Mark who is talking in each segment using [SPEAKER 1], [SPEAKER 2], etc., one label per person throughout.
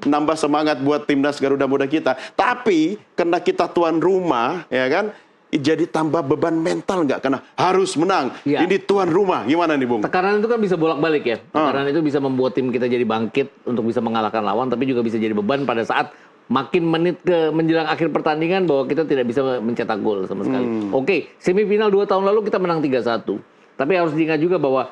[SPEAKER 1] nambah semangat buat timnas Garuda Muda kita. Tapi karena kita tuan rumah, ya kan, jadi tambah beban mental nggak? Karena harus menang.
[SPEAKER 2] Ya.
[SPEAKER 1] Ini tuan rumah, gimana nih Bung?
[SPEAKER 2] Tekanan itu kan bisa bolak-balik ya. Tekanan itu bisa membuat tim kita jadi bangkit untuk bisa mengalahkan lawan, tapi juga bisa jadi beban pada saat makin menit ke menjelang akhir pertandingan bahwa kita tidak bisa mencetak gol sama sekali. Oke, semifinal 2 tahun lalu kita menang 3-1. Tapi harus diingat juga bahwa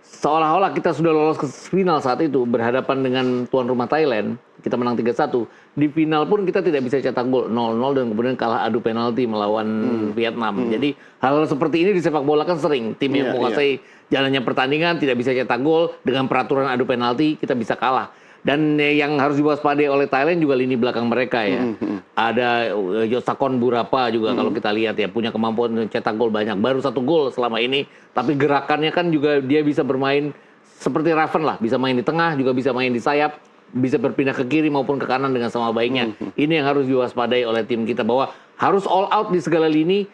[SPEAKER 2] seolah-olah kita sudah lolos ke final saat itu berhadapan dengan tuan rumah Thailand, kita menang 3-1. Di final pun kita tidak bisa cetak gol 0-0 dan kemudian kalah adu penalti melawan Vietnam. Jadi hal seperti ini di sepak bola kan sering. Tim yang menguasai jalannya pertandingan tidak bisa cetak gol, dengan peraturan adu penalti kita bisa kalah. Dan yang harus diwaspadai oleh Thailand juga lini belakang mereka ya. Ada Yosakon Burapa juga kalau kita lihat ya, punya kemampuan cetak gol banyak. Baru 1 gol selama ini, tapi gerakannya kan juga dia bisa bermain seperti Raven lah. Bisa main di tengah, juga bisa main di sayap, bisa berpindah ke kiri maupun ke kanan dengan sama baiknya. Ini yang harus diwaspadai oleh tim kita, bahwa harus all out di segala lini.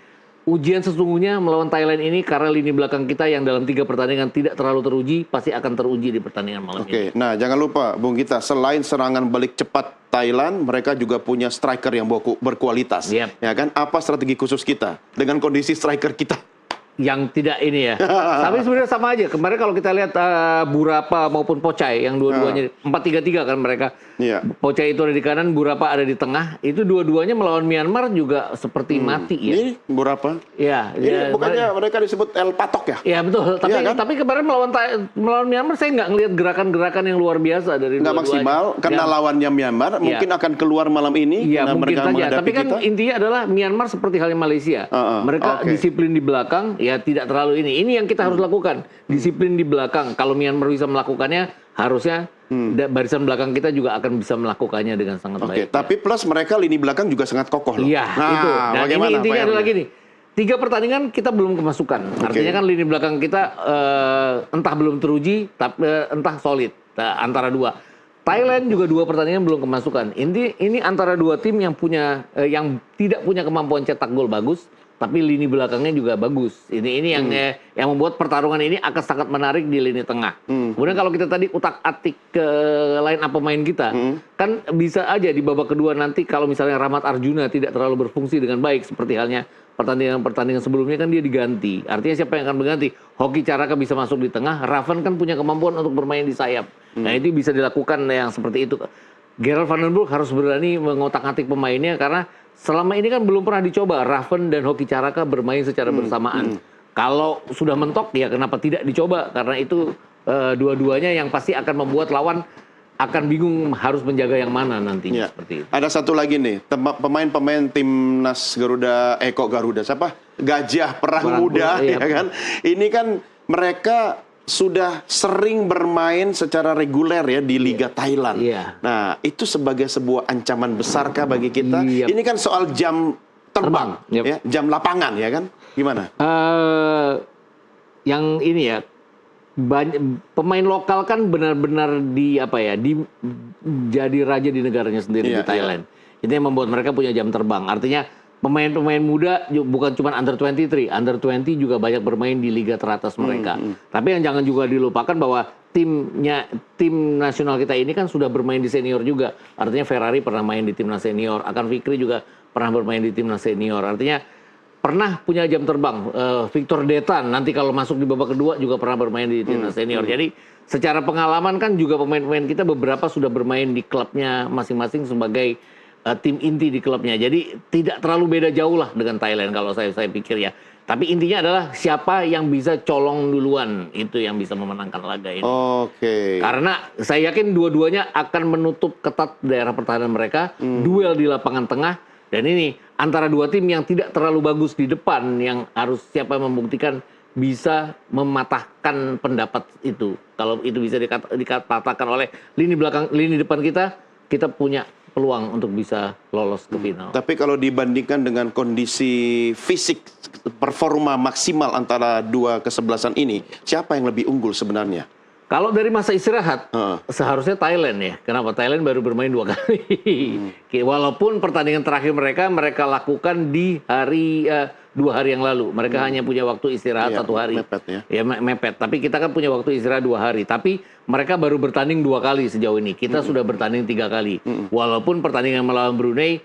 [SPEAKER 2] Ujian sesungguhnya melawan Thailand ini karena lini belakang kita yang dalam 3 pertandingan tidak terlalu teruji, pasti akan teruji di pertandingan malam ini.
[SPEAKER 1] Oke, nah jangan lupa Bung Gita, selain serangan balik cepat Thailand, mereka juga punya striker yang berkualitas. Ya kan? Apa strategi khusus kita dengan kondisi striker kita?
[SPEAKER 2] Yang tidak ini ya. Tapi sebenarnya sama aja. Kemarin kalau kita lihat Burapa maupun Pocai yang dua-duanya 4-3-3 kan mereka. Pocai itu ada di kanan, Burapa ada di tengah. Itu dua-duanya melawan Myanmar juga seperti mati ya.
[SPEAKER 1] Ini Burapa?
[SPEAKER 2] Ya,
[SPEAKER 1] ini bukannya mereka disebut El Patok ya?
[SPEAKER 2] Iya betul. Tapi kan? Tapi kemarin melawan Myanmar saya nggak ngelihat gerakan-gerakan yang luar biasa dari
[SPEAKER 1] nggak maksimal karena lawannya Myanmar. Mungkin akan keluar malam ini.
[SPEAKER 2] Iya mungkin saja. Tapi kan intinya adalah Myanmar seperti halnya Malaysia. Mereka disiplin di belakang. Ya tidak terlalu ini. Ini yang kita harus lakukan. Disiplin di belakang. Kalau Myanmar bisa melakukannya, harusnya barisan belakang kita juga akan bisa melakukannya dengan sangat baik.
[SPEAKER 1] Tapi plus mereka lini belakang juga sangat kokoh loh.
[SPEAKER 2] Iya, itu. Dan ini intinya adalah gini. 3 pertandingan kita belum kemasukan. Artinya kan lini belakang kita entah belum teruji, tapi entah solid. Antara dua. Thailand juga 2 pertandingan belum kemasukan. Ini antara 2 tim yang punya yang tidak punya kemampuan cetak gol bagus, tapi lini belakangnya juga bagus. Ini yang membuat pertarungan ini akan sangat menarik di lini tengah. Kemudian kalau kita tadi utak-atik ke line up pemain kita, kan bisa aja di babak kedua nanti kalau misalnya Rahmat Arjuna tidak terlalu berfungsi dengan baik seperti halnya pertandingan sebelumnya kan dia diganti. Artinya siapa yang akan mengganti? Hoki Caraka bisa masuk di tengah, Raven kan punya kemampuan untuk bermain di sayap. Nah itu bisa dilakukan yang seperti itu. Gerald Van den Broek harus berani mengotak-atik pemainnya karena selama ini kan belum pernah dicoba Raven dan Hoki Caraka bermain secara bersamaan. Kalau sudah mentok ya kenapa tidak dicoba? Karena itu dua-duanya yang pasti akan membuat lawan akan bingung harus menjaga yang mana nantinya seperti itu.
[SPEAKER 1] Ada satu lagi nih, pemain-pemain timnas Garuda, siapa? Gajah Perang Muda, ya kan? Ini kan mereka sudah sering bermain secara reguler ya di Liga Thailand. Nah, itu sebagai sebuah ancaman besarkah bagi kita? Ini kan soal jam terbang, ya, jam lapangan ya kan? Gimana?
[SPEAKER 2] Yang ini ya, pemain lokal kan benar-benar jadi raja di negaranya sendiri di Thailand. Itu yang membuat mereka punya jam terbang. Artinya pemain-pemain muda bukan cuma under 23, under 20 juga banyak bermain di liga teratas mereka. Tapi yang jangan juga dilupakan bahwa tim nasional kita ini kan sudah bermain di senior juga. Artinya Ferrari pernah main di timnas senior, Akan Fikri juga pernah bermain di timnas senior. Artinya pernah punya jam terbang. Victor Detan nanti kalau masuk di babak kedua juga pernah bermain di timnas senior. Jadi secara pengalaman kan juga pemain-pemain kita beberapa sudah bermain di klubnya masing-masing sebagai tim inti di klubnya. Jadi tidak terlalu beda jauh lah dengan Thailand kalau saya pikir ya. Tapi intinya adalah siapa yang bisa colong duluan itu yang bisa memenangkan laga ini. Karena saya yakin dua-duanya akan menutup ketat daerah pertahanan mereka, duel di lapangan tengah. Dan ini antara 2 tim yang tidak terlalu bagus di depan yang harus siapa yang membuktikan bisa mematahkan pendapat itu. Kalau itu bisa dikatakan oleh lini depan kita punya peluang untuk bisa lolos ke final.
[SPEAKER 1] Tapi kalau dibandingkan dengan kondisi fisik performa maksimal antara 2 kesebelasan ini, siapa yang lebih unggul sebenarnya?
[SPEAKER 2] Kalau dari masa istirahat, seharusnya Thailand ya. Kenapa? Thailand baru bermain 2 kali. Walaupun pertandingan terakhir mereka lakukan di 2 hari yang lalu. Mereka hanya punya waktu istirahat 1 hari.
[SPEAKER 1] Mepet ya.
[SPEAKER 2] Ya mepet. Tapi kita kan punya waktu istirahat 2 hari. Tapi mereka baru bertanding 2 kali sejauh ini. Kita sudah bertanding 3 kali. Walaupun pertandingan melawan Brunei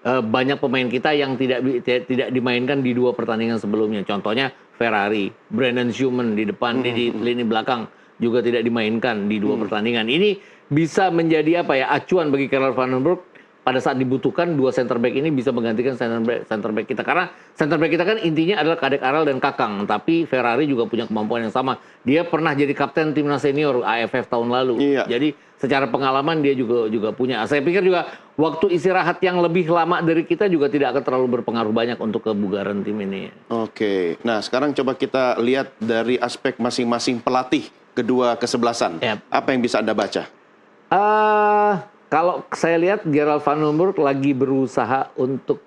[SPEAKER 2] banyak pemain kita yang tidak dimainkan di 2 pertandingan sebelumnya. Contohnya Ferrari, Brandon Schumann di depan, di lini belakang juga tidak dimainkan di 2 pertandingan. Ini bisa menjadi acuan bagi Karel van den Burg pada saat dibutuhkan 2 center back ini bisa menggantikan center back kita. Karena center back kita kan intinya adalah Kadek Arel dan Kakang, tapi Ferrari juga punya kemampuan yang sama. Dia pernah jadi kapten timnas senior AFF tahun lalu. Jadi secara pengalaman dia juga punya. Saya pikir juga waktu istirahat yang lebih lama dari kita juga tidak akan terlalu berpengaruh banyak untuk kebugaran tim ini.
[SPEAKER 1] Oke. Nah, sekarang coba kita lihat dari aspek masing-masing pelatih kedua kesebelasan. Apa yang bisa Anda baca?
[SPEAKER 2] Kalau saya lihat Gerald van den Burg lagi berusaha untuk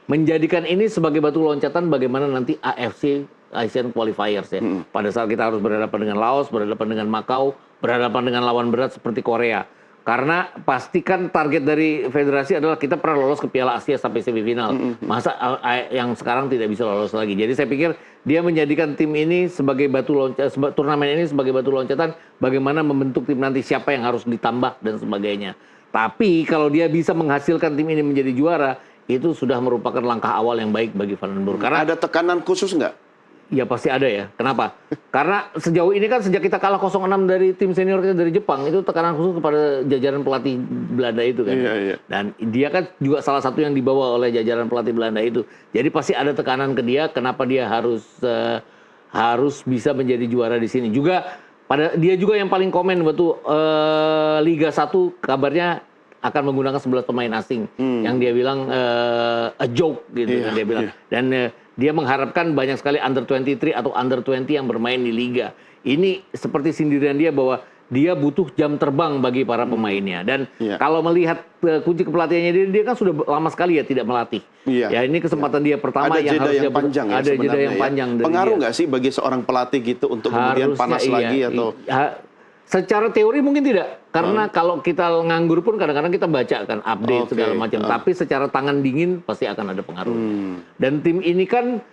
[SPEAKER 2] menjadikan ini sebagai batu loncatan bagaimana nanti AFC Asian Qualifiers ya. Pada saat kita harus berhadapan dengan Laos, berhadapan dengan Macau, berhadapan dengan lawan berat seperti Korea. Karena pastikan target dari federasi adalah kita pernah lolos ke Piala Asia sampai semifinal. Masa yang sekarang tidak bisa lolos lagi. Jadi saya pikir dia menjadikan tim ini sebagai batu loncatan, turnamen ini sebagai batu loncatan bagaimana membentuk tim nanti, siapa yang harus ditambah dan sebagainya. Tapi kalau dia bisa menghasilkan tim ini menjadi juara, itu sudah merupakan langkah awal yang baik bagi Van den Burg.
[SPEAKER 1] Karena ada tekanan khusus nggak?
[SPEAKER 2] Ya pasti ada ya. Kenapa? Karena sejauh ini kan sejak kita kalah 0-6 dari tim senior kita dari Jepang, itu tekanan khusus kepada jajaran pelatih Belanda itu kan. Dan dia kan juga salah satu yang dibawa oleh jajaran pelatih Belanda itu. Jadi pasti ada tekanan ke dia, kenapa dia harus bisa menjadi juara di sini. Juga dia juga yang paling komen waktu Liga 1 kabarnya akan menggunakan 11 pemain asing yang dia bilang a joke gitu kan dia bilang. Dan dia mengharapkan banyak sekali under 23 atau under 20 yang bermain di liga. Ini seperti sindiran dia bahwa dia butuh jam terbang bagi para pemainnya. Dan kalau melihat kunci kepelatihannya dia kan sudah lama sekali ya tidak melatih. Ya ini kesempatan dia pertama
[SPEAKER 1] ada
[SPEAKER 2] yang
[SPEAKER 1] jeda yang panjang ya,
[SPEAKER 2] ada jeda yang panjang.
[SPEAKER 1] Pengaruh nggak sih bagi seorang pelatih gitu untuk kemudian panas lagi atau?
[SPEAKER 2] Secara teori mungkin tidak, karena kalau kita nganggur pun kadang-kadang kita baca kan update segala macam. Tapi secara tangan dingin pasti akan ada pengaruhnya. Dan tim ini kan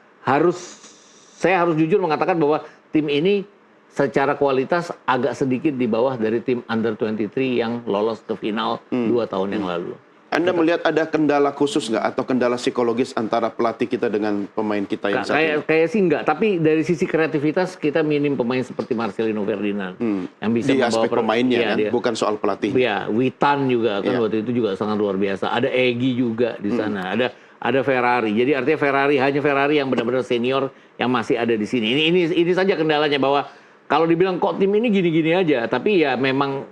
[SPEAKER 2] saya harus jujur mengatakan bahwa tim ini secara kualitas agak sedikit di bawah dari tim under 23 yang lolos ke final 2 tahun yang lalu.
[SPEAKER 1] Anda melihat ada kendala khusus nggak atau kendala psikologis antara pelatih kita dengan pemain kita yang saat ini?
[SPEAKER 2] Kayak sih enggak, tapi dari sisi kreativitas kita minim pemain seperti Marcelino Ferdinand yang bisa
[SPEAKER 1] di aspek pemainnya kan, bukan soal pelatih.
[SPEAKER 2] Ya, Witan juga kan waktu itu juga sangat luar biasa. Ada Egy juga di sana. Ada Ferrari. Jadi artinya hanya Ferrari yang benar-benar senior yang masih ada di sini. Ini saja kendalanya bahwa kalau dibilang kok tim ini gini-gini aja, tapi ya memang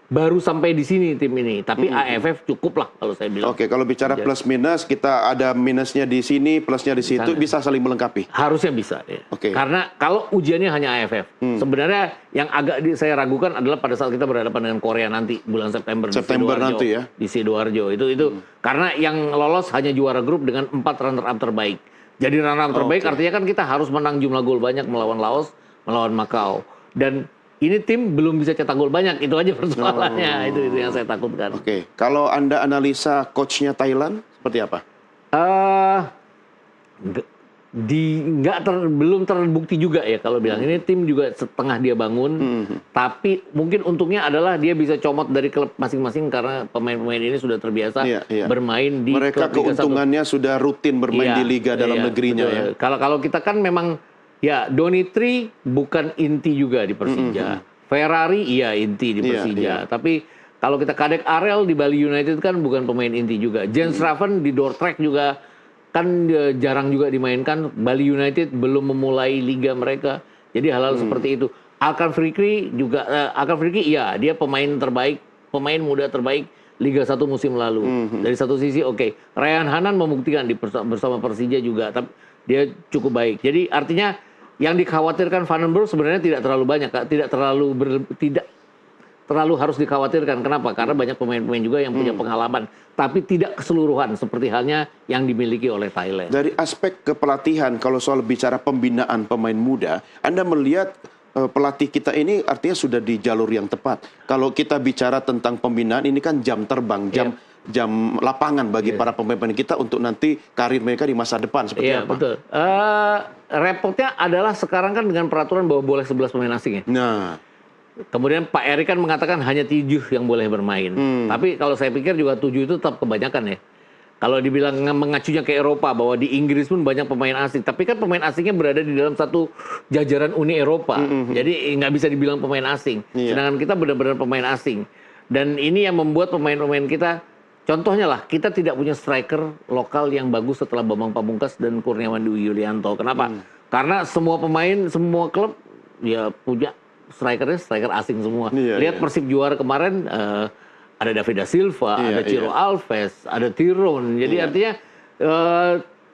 [SPEAKER 2] baru sampai di sini tim ini, tapi AFF cukup lah kalau saya bilang.
[SPEAKER 1] Oke, kalau bicara plus minus, kita ada minusnya di sini, plusnya di situ, bisa saling melengkapi.
[SPEAKER 2] Harusnya bisa. Ya.
[SPEAKER 1] Oke.
[SPEAKER 2] Karena kalau ujiannya hanya AFF, sebenarnya yang agak saya ragukan adalah pada saat kita berhadapan dengan Korea nanti bulan September
[SPEAKER 1] nanti ya
[SPEAKER 2] di Sidoarjo itu karena yang lolos hanya juara grup dengan 4 runner up terbaik. Jadi runner up terbaik artinya kan kita harus menang jumlah gol banyak melawan Laos, melawan Macau, dan ini tim belum bisa cetak gol banyak, itu aja persoalannya. Itu yang saya takutkan.
[SPEAKER 1] Oke, kalau Anda analisa coachnya Thailand seperti apa?
[SPEAKER 2] Belum terbukti juga ya kalau bilang. Ini tim juga setengah dia bangun, tapi mungkin untungnya adalah dia bisa comot dari klub masing-masing karena pemain-pemain ini sudah terbiasa bermain di
[SPEAKER 1] mereka
[SPEAKER 2] klub Liga 1.
[SPEAKER 1] keuntungannya sudah rutin bermain di liga dalam negerinya ya.
[SPEAKER 2] Kalau kita kan memang ya, Donitri bukan inti juga di Persija. Ferrari inti di Persija. Tapi kalau kita Kadek Arel di Bali United kan bukan pemain inti juga. Jens Raven di Dordrecht juga kan jarang juga dimainkan. Bali United belum memulai liga mereka. Jadi hal-hal seperti itu. Alkan Fikri juga, dia pemain terbaik, pemain muda terbaik Liga 1 musim lalu. Dari satu sisi Ryan Hanan membuktikan bersama Persija juga, tapi dia cukup baik. Jadi artinya yang dikhawatirkan Van den Burg sebenarnya tidak terlalu banyak, tidak terlalu harus dikhawatirkan. Kenapa? Karena banyak pemain-pemain juga yang punya pengalaman, tapi tidak keseluruhan seperti halnya yang dimiliki oleh Thailand.
[SPEAKER 1] Dari aspek kepelatihan, kalau soal bicara pembinaan pemain muda, Anda melihat pelatih kita ini artinya sudah di jalur yang tepat. Kalau kita bicara tentang pembinaan, ini kan jam terbang, jam lapangan bagi para pemain kita untuk nanti karir mereka di masa depan seperti apa?
[SPEAKER 2] Betul. Repotnya adalah sekarang kan dengan peraturan bahwa boleh 11 pemain asing ya.
[SPEAKER 1] Nah,
[SPEAKER 2] kemudian Pak Erik kan mengatakan hanya 7 yang boleh bermain. Tapi kalau saya pikir juga 7 itu tetap kebanyakan ya. Kalau dibilang mengacunya ke Eropa, bahwa di Inggris pun banyak pemain asing. Tapi kan pemain asingnya berada di dalam satu jajaran Uni Eropa. Jadi nggak bisa dibilang pemain asing. Sedangkan kita benar-benar pemain asing. Dan ini yang membuat pemain-pemain kita, contohnya lah, kita tidak punya striker lokal yang bagus setelah Bambang Pamungkas dan Kurniawan Dwi Yulianto. Kenapa? Karena semua pemain, semua klub ya punya strikernya striker asing semua. Lihat Persib juara kemarin, ada David da Silva, ada Ciro Alves, ada Tyrone. Jadi artinya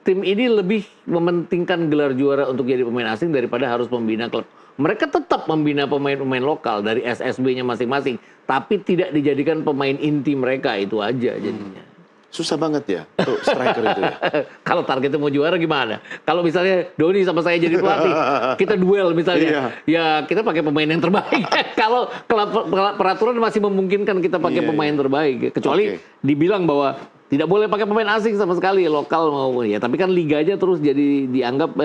[SPEAKER 2] tim ini lebih mementingkan gelar juara untuk jadi pemain asing daripada harus membina klub. Mereka tetap membina pemain-pemain lokal dari SSB-nya masing-masing, tapi tidak dijadikan pemain inti mereka, itu aja jadinya.
[SPEAKER 1] Susah banget ya untuk striker itu ya.
[SPEAKER 2] Kalau targetnya mau juara gimana? Kalau misalnya Doni sama saya jadi pelatih, kita duel misalnya, ya kita pakai pemain yang terbaik. Kalau peraturan masih memungkinkan kita pakai pemain terbaik, kecuali dibilang bahwa tidak boleh pakai pemain asing sama sekali, lokal maupun ya. Tapi kan liganya terus jadi dianggap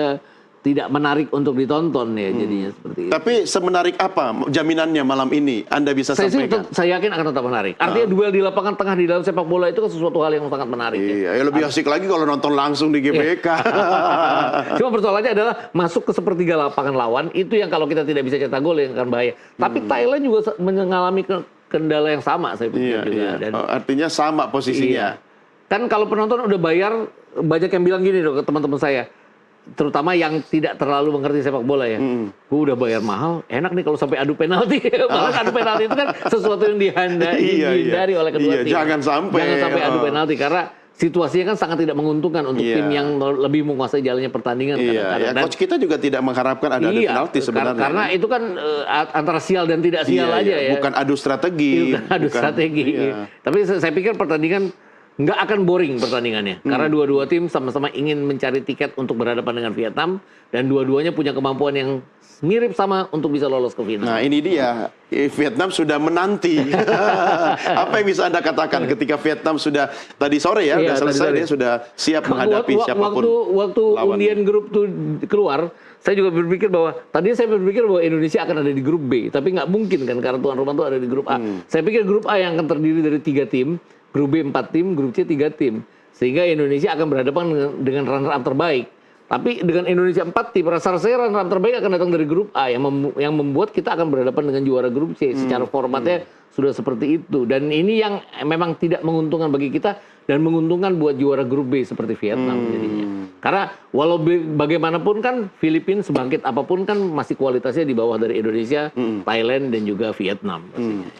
[SPEAKER 2] tidak menarik untuk ditonton ya, jadinya seperti itu.
[SPEAKER 1] Tapi semenarik apa jaminannya malam ini? Anda bisa sampaikan?
[SPEAKER 2] Saya yakin akan tetap menarik. Artinya duel di lapangan tengah di dalam sepak bola itu kan sesuatu hal yang sangat menarik.
[SPEAKER 1] Iya, ya lebih asik lagi kalau nonton langsung di GBK.
[SPEAKER 2] Cuma persoalannya adalah masuk ke sepertiga lapangan lawan, itu yang kalau kita tidak bisa cetak gol yang akan bahaya. Tapi Thailand juga mengalami kendala yang sama, saya pikir juga. Dan
[SPEAKER 1] artinya sama posisinya.
[SPEAKER 2] Kan kalau penonton udah bayar, banyak yang bilang gini loh ke teman-teman saya, terutama yang tidak terlalu mengerti sepak bola ya. Gue udah bayar mahal, enak nih kalau sampai adu penalti. Malah adu penalti itu kan sesuatu yang dihindari oleh kedua tim.
[SPEAKER 1] Jangan sampai
[SPEAKER 2] adu penalti, karena situasinya kan sangat tidak menguntungkan untuk tim yang lebih menguasai jalannya pertandingan.
[SPEAKER 1] Ya, coach kita juga tidak mengharapkan ada penalti sebenarnya.
[SPEAKER 2] Karena itu kan antara sial dan tidak sial aja ya.
[SPEAKER 1] Bukan adu strategi.
[SPEAKER 2] Tapi saya pikir pertandingan nggak akan boring pertandingannya. Karena dua-dua tim sama-sama ingin mencari tiket untuk berhadapan dengan Vietnam. Dan dua-duanya punya kemampuan yang mirip sama untuk bisa lolos ke final.
[SPEAKER 1] Nah ini dia, Vietnam sudah menanti. Apa yang bisa Anda katakan ketika Vietnam sudah, tadi sore ya, sudah selesai, dia sudah siap menghadapi siapapun.
[SPEAKER 2] Waktu undian grup itu keluar, saya juga berpikir bahwa, tadinya saya berpikir bahwa Indonesia akan ada di grup B. Tapi nggak mungkin kan, karena tuan rumah itu ada di grup A. Saya pikir grup A yang akan terdiri dari 3 tim, grup B 4 tim, grup C 3 tim. Sehingga Indonesia akan berhadapan dengan runner-up terbaik. Tapi dengan Indonesia 4 tim, rasa saya runner-up terbaik akan datang dari grup A, yang membuat kita akan berhadapan dengan juara grup C. Secara formatnya sudah seperti itu. Dan ini yang memang tidak menguntungkan bagi kita, dan menguntungkan buat juara grup B seperti Vietnam jadinya. Karena walau bagaimanapun kan Filipina sebangkit apapun kan masih kualitasnya di bawah dari Indonesia, Thailand dan juga Vietnam.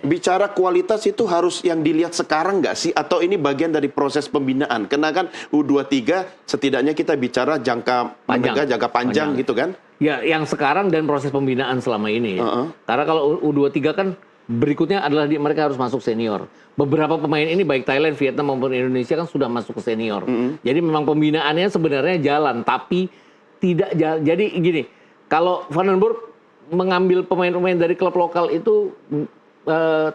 [SPEAKER 1] Bicara kualitas itu harus yang dilihat sekarang nggak sih? Atau ini bagian dari proses pembinaan? Karena kan U23 setidaknya kita bicara jangka panjang gitu kan?
[SPEAKER 2] Ya, yang sekarang dan proses pembinaan selama ini. Ya. Karena kalau U23 kan berikutnya adalah mereka harus masuk senior. Beberapa pemain ini baik Thailand, Vietnam maupun Indonesia kan sudah masuk ke senior. Jadi memang pembinaannya sebenarnya jalan, tapi tidak jadi gini. Kalau Vandenberg mengambil pemain-pemain dari klub lokal itu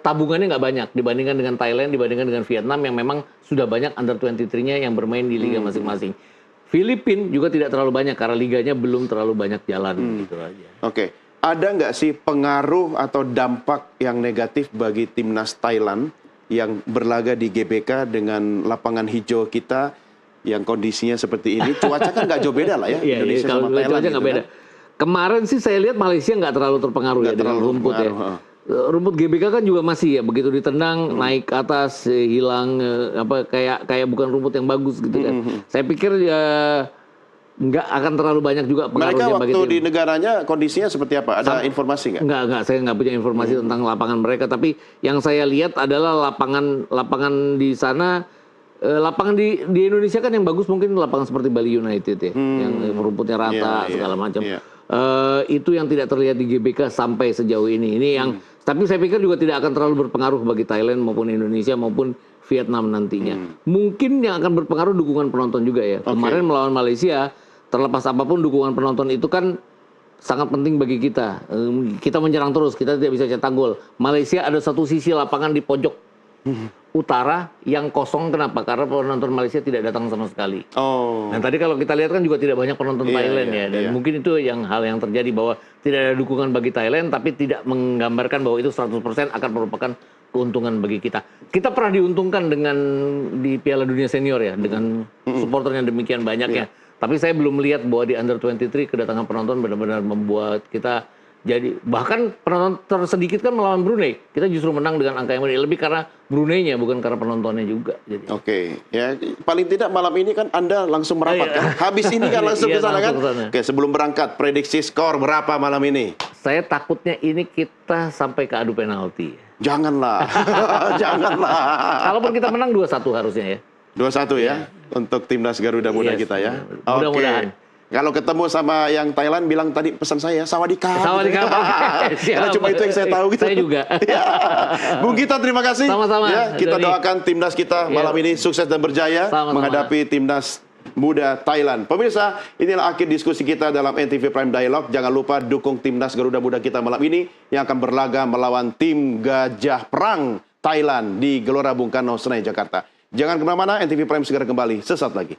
[SPEAKER 2] tabungannya nggak banyak dibandingkan dengan Thailand, dibandingkan dengan Vietnam yang memang sudah banyak under 23-nya yang bermain di liga masing-masing. Filipina juga tidak terlalu banyak karena liganya belum terlalu banyak jalan gitu aja.
[SPEAKER 1] Oke. Ada nggak sih pengaruh atau dampak yang negatif bagi timnas Thailand yang berlaga di GBK dengan lapangan hijau kita yang kondisinya seperti ini? Cuaca kan nggak jauh beda lah ya, Indonesia sama Thailand gitu
[SPEAKER 2] beda. Kan? Kemarin sih saya lihat Malaysia nggak terlalu terpengaruh dengan rumput ya. Rumput GBK kan juga masih ya, begitu ditendang naik ke atas hilang kayak bukan rumput yang bagus gitu kan. Saya pikir ya nggak akan terlalu banyak juga pengaruhnya.
[SPEAKER 1] Mereka waktu di negaranya kondisinya seperti apa? Ada informasi nggak?
[SPEAKER 2] Nggak, saya nggak punya informasi tentang lapangan mereka. Tapi yang saya lihat adalah lapangan di sana, lapangan di Indonesia kan yang bagus mungkin lapangan seperti Bali United ya, yang rumputnya rata segala macam. Itu yang tidak terlihat di GBK sampai sejauh ini. Ini yang, tapi saya pikir juga tidak akan terlalu berpengaruh bagi Thailand maupun Indonesia maupun Vietnam nantinya. Mungkin yang akan berpengaruh dukungan penonton juga ya. Kemarin melawan Malaysia, terlepas apapun dukungan penonton itu kan sangat penting bagi kita. Kita menyerang terus, kita tidak bisa cetak gol. Malaysia ada satu sisi lapangan di pojok utara yang kosong. Kenapa? Karena penonton Malaysia tidak datang sama sekali.
[SPEAKER 1] Oh.
[SPEAKER 2] Nah tadi kalau kita lihat kan juga tidak banyak penonton
[SPEAKER 1] Iya,
[SPEAKER 2] Thailand
[SPEAKER 1] iya,
[SPEAKER 2] ya. Dan
[SPEAKER 1] iya.
[SPEAKER 2] mungkin itu hal yang terjadi bahwa tidak ada dukungan bagi Thailand, tapi tidak menggambarkan bahwa itu 100% akan merupakan keuntungan bagi kita. Kita pernah diuntungkan dengan di Piala Dunia Senior ya, dengan supporternya demikian banyaknya. Tapi saya belum melihat bahwa di Under 23 kedatangan penonton benar-benar membuat kita jadi, bahkan penonton tersedikit kan melawan Brunei. Kita justru menang dengan angka yang lebih karena Brunei-nya, bukan karena penontonnya juga. Jadi.
[SPEAKER 1] Oke, ya paling tidak malam ini kan Anda langsung merapat kan? Habis ini kan langsung ke sana kan? Oke, sebelum berangkat, prediksi skor berapa malam ini?
[SPEAKER 2] Saya takutnya ini kita sampai ke adu penalti.
[SPEAKER 1] Janganlah, janganlah.
[SPEAKER 2] Kalaupun kita menang 2-1 harusnya ya.
[SPEAKER 1] 2-1 ya, untuk timnas Garuda Muda kita ya.
[SPEAKER 2] Mudah-mudahan.
[SPEAKER 1] Oke. Kalau ketemu sama yang Thailand, bilang tadi pesan saya, sawadikap.
[SPEAKER 2] Sawadikap.
[SPEAKER 1] Karena cuma itu yang saya tahu gitu.
[SPEAKER 2] Saya juga.
[SPEAKER 1] Ya. Bung Gita, terima kasih.
[SPEAKER 2] Sama-sama.
[SPEAKER 1] Ya, kita doakan timnas kita malam ini sukses dan berjaya menghadapi timnas muda Thailand. Pemirsa, inilah akhir diskusi kita dalam NTV Prime Dialogue. Jangan lupa dukung timnas Garuda Muda kita malam ini yang akan berlaga melawan tim Gajah Perang Thailand di Gelora Bung Karno, Senayan, Jakarta. Jangan kemana-mana, NTV Prime segera kembali sesaat lagi.